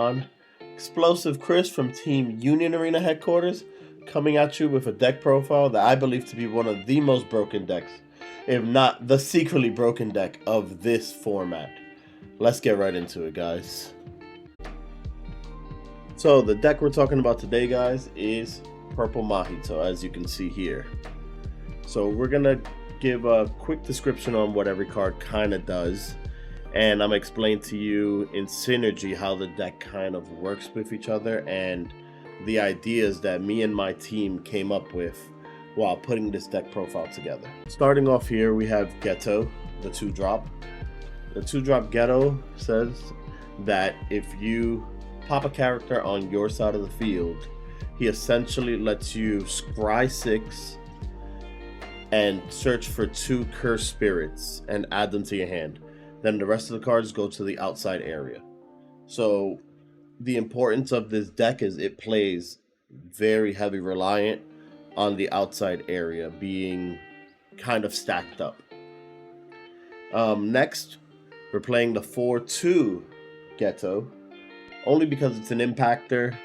on? Explosive Chris from Team Union Arena headquarters, coming at you with a deck profile that I believe to be one of the most broken decks, if not the secretly broken deck of this format. Let's get right into it, guys. So the deck we're talking about today, guys, is Purple Mahito, as you can see here. So we're gonna give a quick description on what every card kind of does, and I'm gonna explain to you in synergy how the deck kind of works with each other and the ideas that me and my team came up with while putting this deck profile together. Starting off here, we have Ghetto, the 2-drop. The 2-drop Ghetto says that if you pop a character on your side of the field, he essentially lets you scry 6 and search for 2 cursed spirits and add them to your hand. Then the rest of the cards go to the outside area. So the importance of this deck is it plays very heavy reliant on the outside area being kind of stacked up. Next, we're playing the 4-2 Ghetto, only because it's an impactor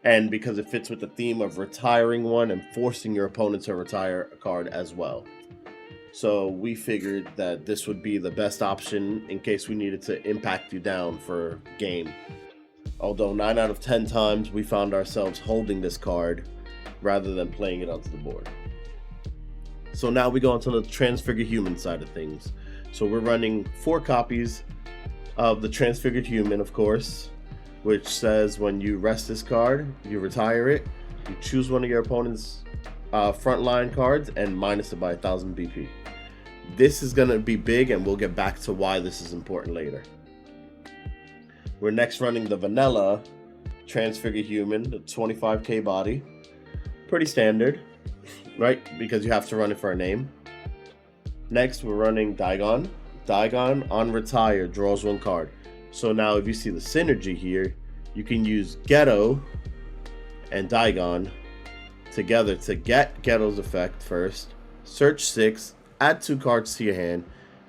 and because it fits with the theme of retiring one and forcing your opponent to retire a card as well. So we figured that this would be the best option in case we needed to impact you down for game. Although 9 out of 10 times we found ourselves holding this card rather than playing it onto the board. So now we go on to the Transfigured Human side of things. So we're running 4 copies of the Transfigured Human, of course, which says when you rest this card, you retire it, you choose one of your opponent's frontline cards and minus it by 1000 BP. This is going to be big, and we'll get back to why this is important later. We're next running the vanilla Transfigured Human, the 25k body. Pretty standard, right? Because you have to run it for a name. Next, we're running Daigon. Daigon on retire draws 1 card. So now if you see the synergy here, you can use Ghetto and Daigon together to get Ghetto's effect first, search 6, add 2 cards to your hand,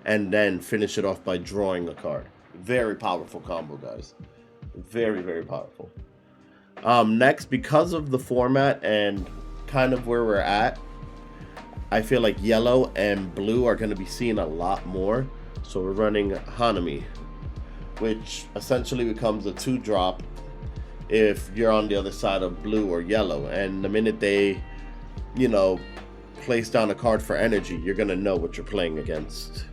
and then finish it off by drawing a card. Very powerful combo, guys. Very, very powerful. Next, because of the format and kind of where we're at, I feel like yellow and blue are going to be seen a lot more. So we're running Hanami, which essentially becomes a 2-drop if you're on the other side of blue or yellow. And the minute they, place down a card for energy, you're going to know what you're playing against.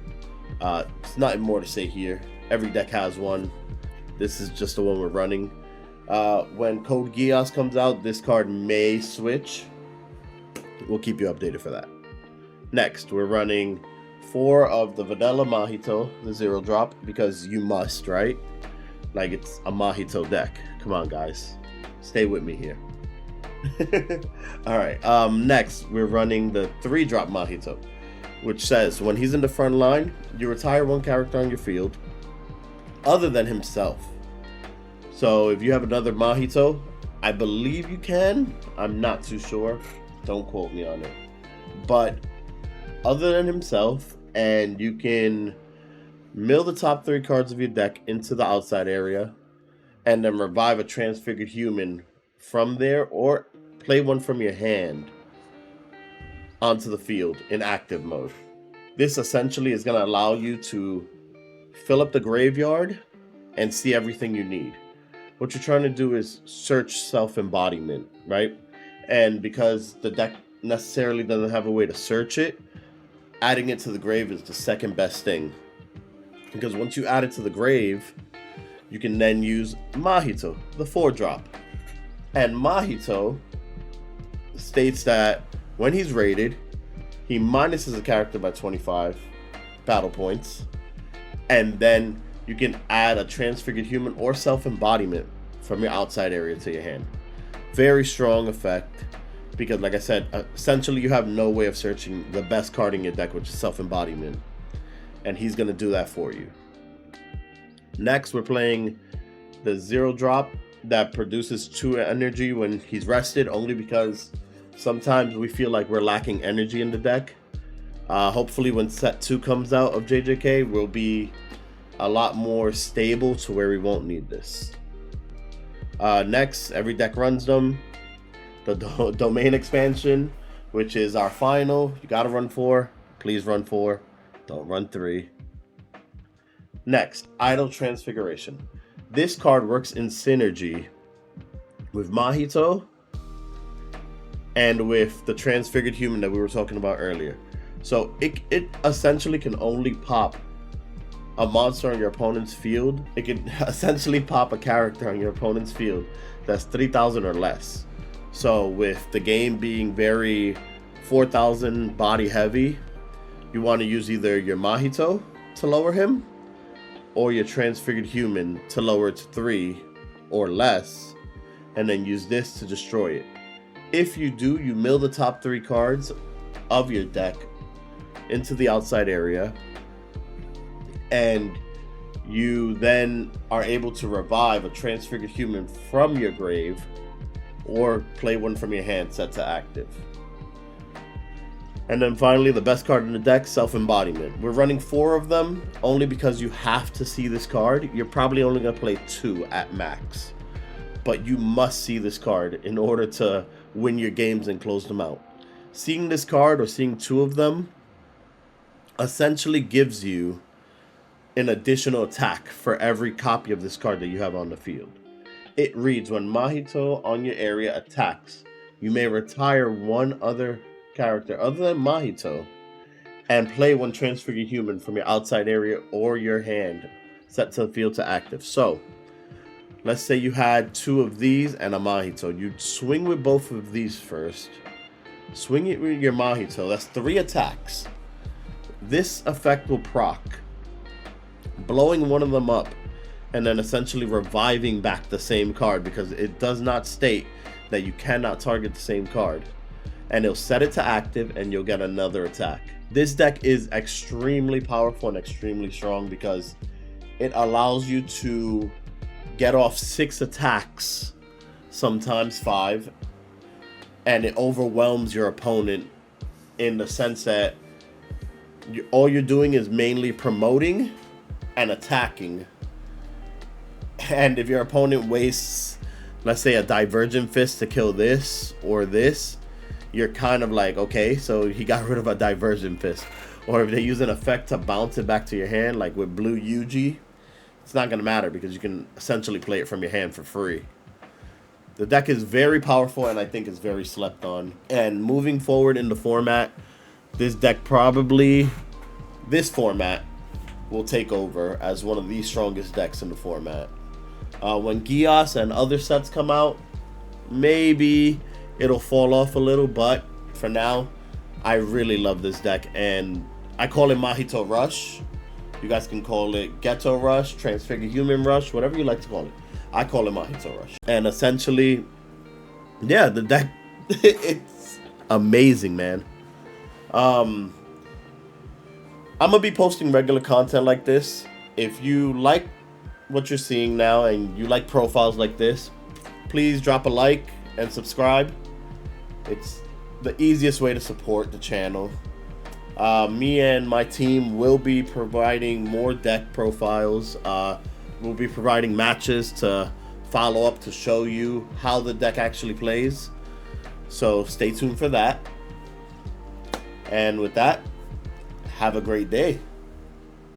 It's nothing more to say here. Every deck has one. This is just the one we're running. When Code Geass comes out, this card may switch. We'll keep you updated for that. Next, we're running 4 of the Vanilla Mahito, the 0-drop, because you must, right? Like, it's a Mahito deck. Come on, guys. Stay with me here. Alright, next, we're running the 3-drop Mahito, which says, when he's in the front line, you retire 1 character on your field, other than himself. So, if you have another Mahito, I believe you can. I'm not too sure. Don't quote me on it. But, other than himself, and you can mill the top 3 cards of your deck into the outside area and then revive a Transfigured Human from there, or play one from your hand onto the field in active mode. This essentially is going to allow you to fill up the graveyard and see everything you need. What you're trying to do is search self-embodiment, right? And because the deck necessarily doesn't have a way to search it, adding it to the grave is the second best thing. Because once you add it to the grave, you can then use Mahito, the 4-drop. And Mahito states that when he's raided, he minuses a character by 25 battle points. And then you can add a Transfigured Human or self-embodiment from your outside area to your hand. Very strong effect. Because, like I said, essentially you have no way of searching the best card in your deck, which is self-embodiment. And he's going to do that for you. Next, we're playing the 0-drop that produces 2 energy when he's rested, only because sometimes we feel like we're lacking energy in the deck. Hopefully when set 2 comes out of JJK, we'll be a lot more stable to where we won't need this. Next, every deck runs them. The domain expansion, which is our final. You gotta run 4. Please run 4. Don't run 3. Next, Idle Transfiguration. This card works in synergy with Mahito and with the transfigured human that we were talking about earlier. So it essentially can only pop a monster on your opponent's field. It can essentially pop a character on your opponent's field that's 3,000 or less. So with the game being very 4,000 body heavy, you want to use either your Mahito to lower him or your transfigured human to lower it to 3 or less, and then use this to destroy it. If you do, you mill the top 3 cards of your deck into the outside area, and you then are able to revive a transfigured human from your grave or play one from your hand set to active. And then finally, the best card in the deck, Self-Embodiment. We're running 4 of them only because you have to see this card. You're probably only going to play 2 at max, but you must see this card in order to win your games and close them out. Seeing this card or seeing 2 of them essentially gives you an additional attack for every copy of this card that you have on the field. It reads, when Mahito on your area attacks, you may retire one other character other than Mahito and play one transfigured human from your outside area or your hand set to the field to active. So let's say you had 2 of these and a Mahito. You'd swing with both of these first. Swing it with your Mahito. That's 3 attacks. This effect will proc, blowing one of them up and then essentially reviving back the same card, because it does not state that you cannot target the same card. And it'll set it to active and you'll get another attack. This deck is extremely powerful and extremely strong because it allows you to get off 6 attacks, sometimes 5, and it overwhelms your opponent in the sense that all you're doing is mainly promoting and attacking. And if your opponent wastes, let's say, a Divergent Fist to kill this or this, you're kind of like, okay, so he got rid of a Divergent Fist. Or if they use an effect to bounce it back to your hand, like with Blue Yuji, it's not going to matter because you can essentially play it from your hand for free. The deck is very powerful and I think it's very slept on. And moving forward in the format, this deck probably, this format, will take over as one of the strongest decks in the format. When Gios and other sets come out, maybe it'll fall off a little, but for now, I really love this deck, and I call it Mahito Rush. You guys can call it Ghetto Rush, Transfigured Human Rush, whatever you like to call it. I call it Mahito Rush. And essentially, yeah, the deck, it's amazing, man. I'm gonna be posting regular content like this. If you like what you're seeing now and you like profiles like this, please drop a like and subscribe. It's the easiest way to support the channel. Me and my team will be providing more deck profiles. We'll be providing matches to follow up to show you how the deck actually plays. So stay tuned for that. And with that, have a great day.